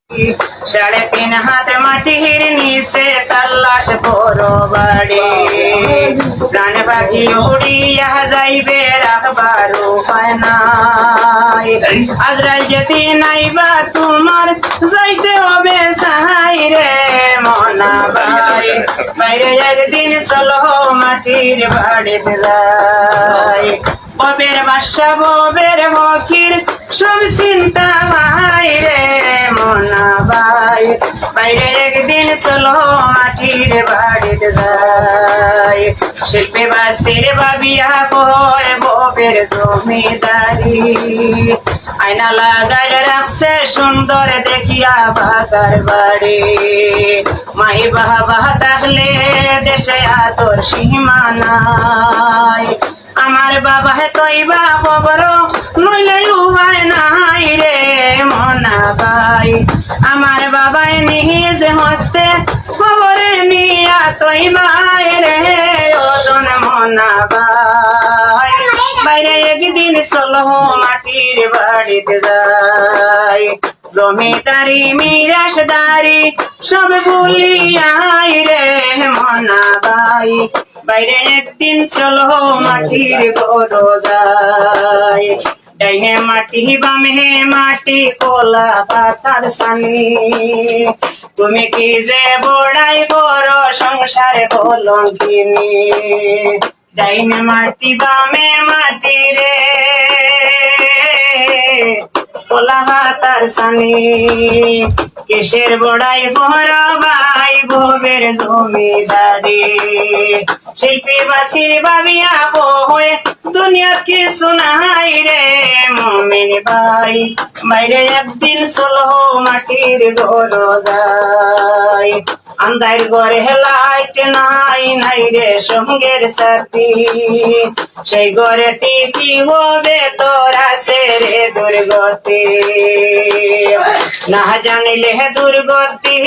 3.5 হাত মাটির নিচে তাল্লাশ বড় বাড়ি প্রাণ পাখি উড়িয়া যাইবে রাখবার উপায় নাই আজরাইল যেতে নাইবা তোমার যাইতে হবে সাহাই রে মনা ভাই বাইরে একদিন চলো মাটির বাড়িতে যাই ববের বাসা ববের ফকির সব চিন্তা ভাই রে মনা ভাই বাইরে একদিন চলো মাটির বাড়িতে যাই শিল্পী বাসির বাবিয়া কয় ববের জমিদারি আয়না লাগাইল রাখছে সুন্দর দেখিয়া বাগার বাড়ি মাই বাবা থাকলে দেশে আতর সীমা নাই আমার বাবা তৈবা খবর নইলে উপায় নাই রে মনা ভাই আমার বাবাই নিজে হস্তে খবরে নিয়া তৈবাই রে ওজন মনা ভাই বাইরে একদিন চলো মাটির বাড়িতে যাই জমিদারি মিরাসদারি সব ভুলিয়াই রে মনা ভাই বাইরে একদিন চলো মাটির গরো যাই ডাইনে মাটি বামে মাটি কোলা পাতার সানি তুমি কি যে বড়াই বড় সংসারে কলঙ্কিনী ডাইনে মাটি বামে মাটি রে কোলা পাতার সানি কিসের বড়াই বড় ভাই ববের জমিদারি শিল্পী বাসির বাবিয়া বই দুনিয়া কি শোনাই রে মমিন ভাই বাইরে একদিন চলো মাটির ঘর যাই আন্ধার ঘরে লাইট নাই নাই রে সঙ্গের সাথী সেই ঘরে কি হবে তোরা সে রে দুর্গতি না জানিলে দুর্গতি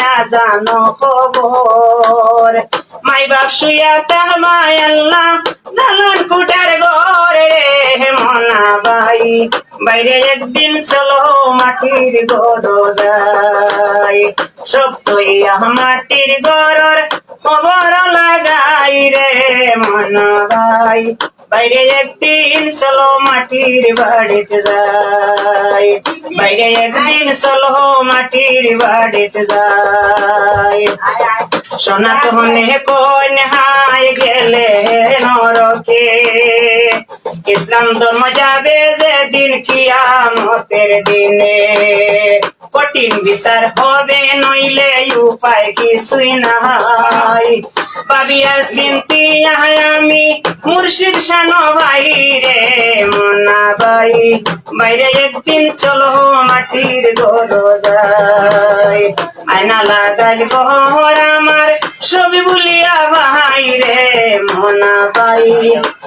না জানো খবর মাই বাপ শুয়া তার মায় আল্লাহ দালান কুটার ঘরে রে মনা ভাই বাইরে একদিন চলো মাটির ঘর যাই সব তৈয়া মাটির ঘরের খবর লাগাই রে মনা ভাই বাইরে একদিন চলো মাটির বাড়িতে যাই বাইরে একদিন চলো মাটির বাড়িতে যাই সনাতনে কোন হাই গেলে নরকে ইসলাম ধর্ম যাবে যেদিন কিয়ামতের দিনে কঠিন বিচার হবে নইলে উপায় কিছুই নাই ভাবিয়া চিন্তিয়া আমি মুর্শিদ শানো ভাই রে মনা ভাই বাইরে একদিন চলো মাটির ঘর যাই আয়না লাগাইল ঘর আমার ছবি ভুলিয়া ভাই রে মনা ভাই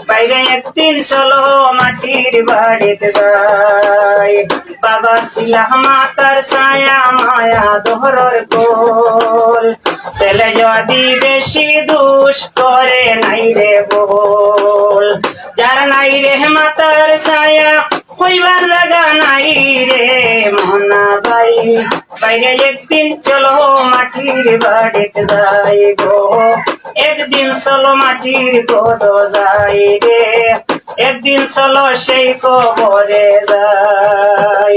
বাইরে একদিন চলো মাটির বাড়িতে যাই বাবা শিলা মাতার ছায়া মায়া দোহরর কোল ছেলে যদি বেশি দুষ করে নাই রে বল যার নাই রে মাতার ছায়া কইবার জায়গা নাই রে মনা ভাই বাইরে একদিন চলো মাটির বাড়িতে যাই গো একদিন চলো মাটির ঘর যাই রে একদিন চলো সেই কবরে যাই